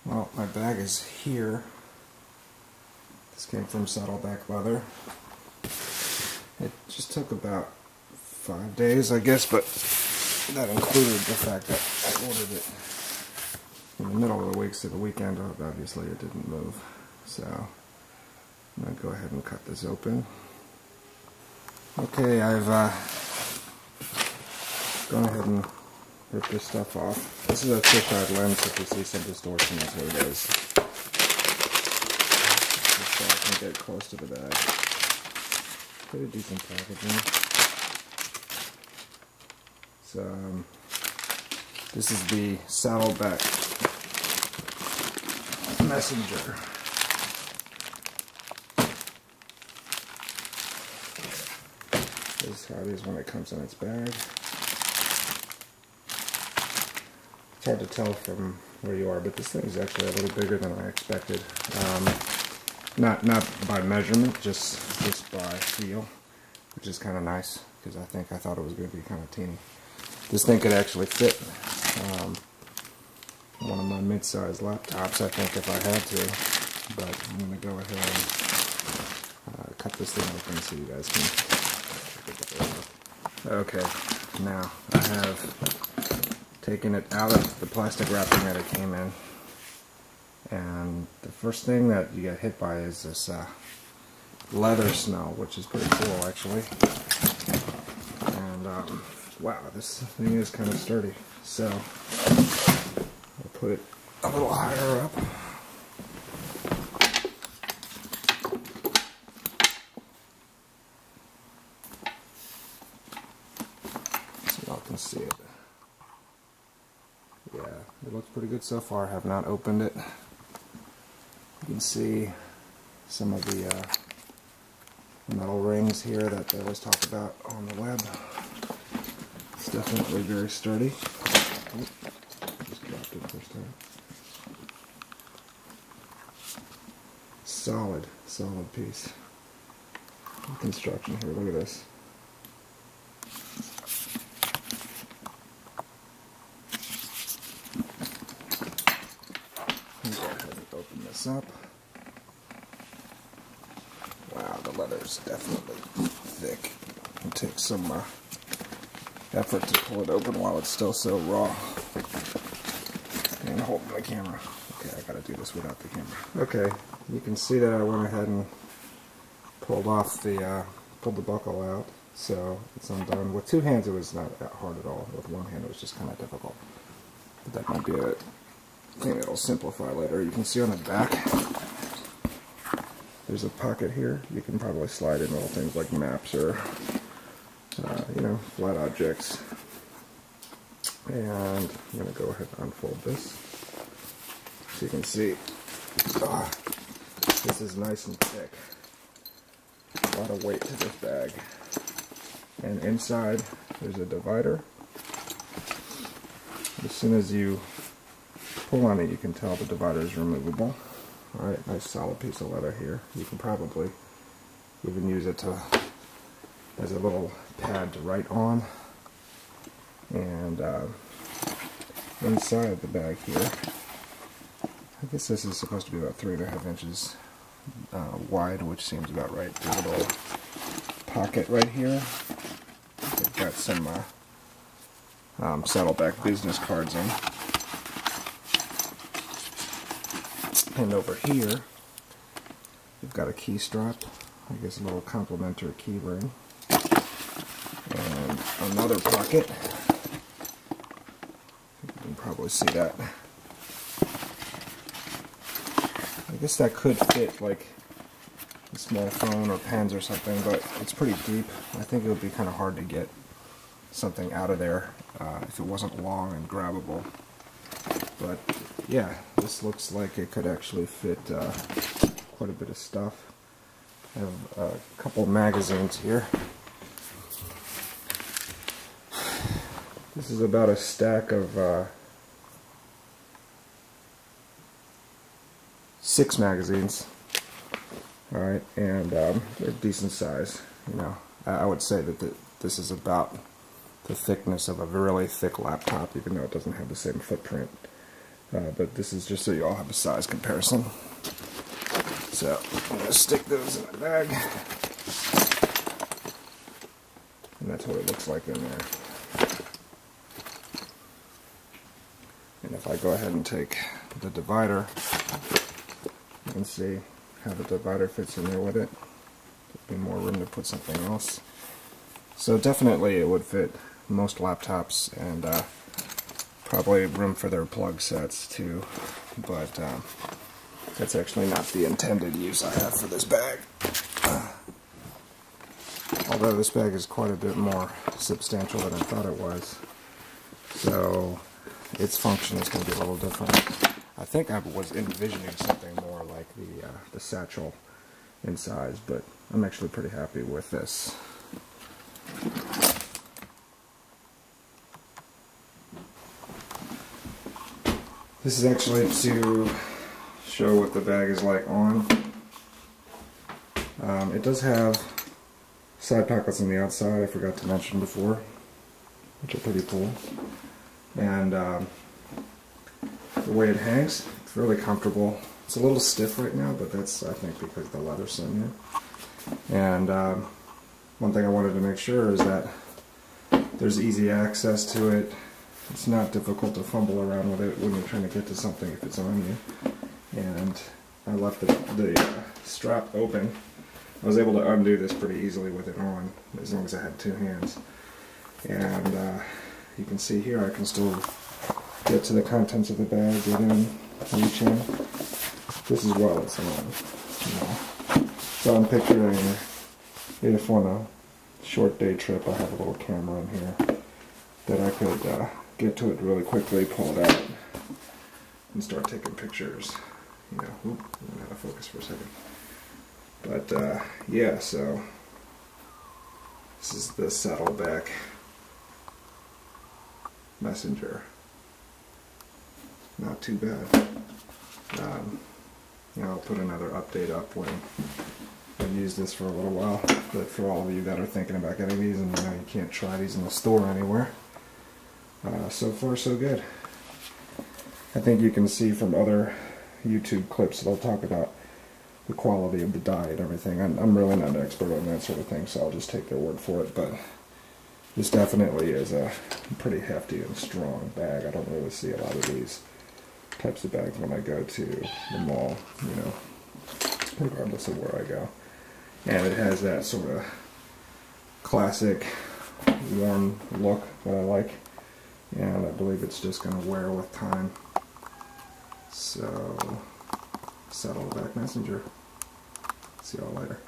Well, my bag is here. This came from Saddleback leather. It just took about 5 days, I guess, but that included the fact that I ordered it in the middle of the week, so the weekend, obviously, it didn't move. So, I'm going to go ahead and cut this open. Okay, I've gone ahead and ripped this stuff off. This is a fisheye lens. If you see some distortion, that's what it is. Just so I can get close to the bag. Pretty decent packaging. So, this is the Saddleback Messenger. This is how it is when it comes in its bag. It's hard to tell from where you are, but this thing is actually a little bigger than I expected. Not by measurement, just by feel, which is kind of nice, because I thought it was going to be kind of teeny. This thing could actually fit one of my mid-sized laptops, I think, if I had to. But I'm going to go ahead and cut this thing open so you guys can. Okay, now I have taken it out of the plastic wrapping that it came in, and the first thing that you get hit by is this leather smell, which is pretty cool, actually. And wow, this thing is kind of sturdy. So I'll put it a little higher up. So y'all can see it. Yeah, it looks pretty good so far. I have not opened it. You can see some of the metal rings here that they always talk about on the web. It's definitely very sturdy. Oop, just dropped it first time. Solid piece. Construction here, look at this. Go ahead and open this up. Wow, the leather is definitely thick. It takes some effort to pull it open while it's still so raw. And holding the camera. Okay, I gotta do this without the camera. Okay, you can see that I went ahead and pulled the buckle out, so it's undone. With two hands, it was not that hard at all. With one hand, it was just kind of difficult. But that might be a thing that'll simplify later. You can see on the back, there's a pocket here. You can probably slide in little things like maps or, you know, flat objects. And I'm going to go ahead and unfold this. So you can see, this is nice and thick. A lot of weight to this bag. And inside, there's a divider. As soon as you pull on it, you can tell the divider is removable. Alright, nice solid piece of leather here. You can probably even use it as a little pad to write on. And inside the bag here, I guess this is supposed to be about 3.5 inches wide, which seems about right. There's a little pocket right here. They've got some Saddleback business cards in. And over here, you've got a key strap, I guess a little complimentary key ring, and another pocket. You can probably see that. I guess that could fit like a small phone or pens or something, but it's pretty deep. I think it would be kind of hard to get something out of there if it wasn't long and grabbable. But yeah, this looks like it could actually fit quite a bit of stuff. I have a couple magazines here. This is about a stack of 6 magazines. Alright, and they're decent size. You know, I would say that this is about the thickness of a really thick laptop, even though it doesn't have the same footprint. but this is just so you all have a size comparison. So I'm going to stick those in the bag, and that's what it looks like in there. And if I go ahead and take the divider, you can see how the divider fits in there with it. There'd be more room to put something else. So definitely it would fit most laptops, and probably room for their plug sets too, but that's actually not the intended use I have for this bag. Although this bag is quite a bit more substantial than I thought it was, so its function is going to be a little different. I think I was envisioning something more like the satchel in size, but I'm actually pretty happy with this. This is actually to show what the bag is like on. It does have side pockets on the outside, I forgot to mention before, which are pretty cool. And the way it hangs, it's really comfortable. It's a little stiff right now, but that's, I think, because the leather's in here. And one thing I wanted to make sure is that there's easy access to it. It's not difficult to fumble around with it when you're trying to get to something if it's on you. And I left the strap open. I was able to undo this pretty easily with it on, as long as I had two hands. And you can see here I can still get to the contents of the bag, get in, reach in. This is while it's on. So I'm picturing if on a short day trip I have a little camera in here that I could get to it really quickly, pull it out, and start taking pictures. You know, I'm out of focus for a second. But yeah, so this is the Saddleback Messenger. Not too bad. You know, I'll put another update up when I've used this for a little while. But for all of you that are thinking about getting these, and you know you can't try these in the store anywhere, so far so good. I think you can see from other YouTube clips that I'll talk about the quality of the dye and everything. I'm really not an expert on that sort of thing, so I'll just take their word for it. But this definitely is a pretty hefty and strong bag. I don't really see a lot of these types of bags when I go to the mall, you know, regardless of where I go. And it has that sort of classic warm look that I like, and I believe it's just going to wear with time. So, Saddleback Messenger. See y'all later.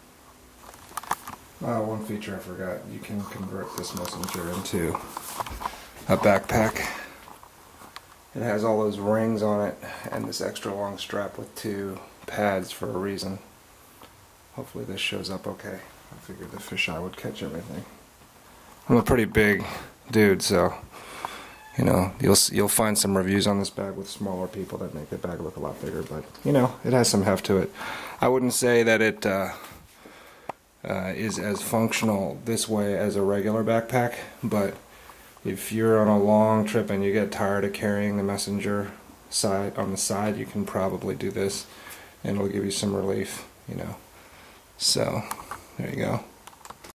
One feature I forgot, you can convert this Messenger into a backpack. It has all those rings on it and this extra long strap with two pads for a reason. Hopefully this shows up okay. I figured the fisheye would catch everything. I'm a pretty big dude, so you know, you'll find some reviews on this bag with smaller people that make the bag look a lot bigger, but you know, it has some heft to it. I wouldn't say that it is as functional this way as a regular backpack, but if you're on a long trip and you get tired of carrying the Messenger side on the side, you can probably do this and it'll give you some relief, you know. So there you go.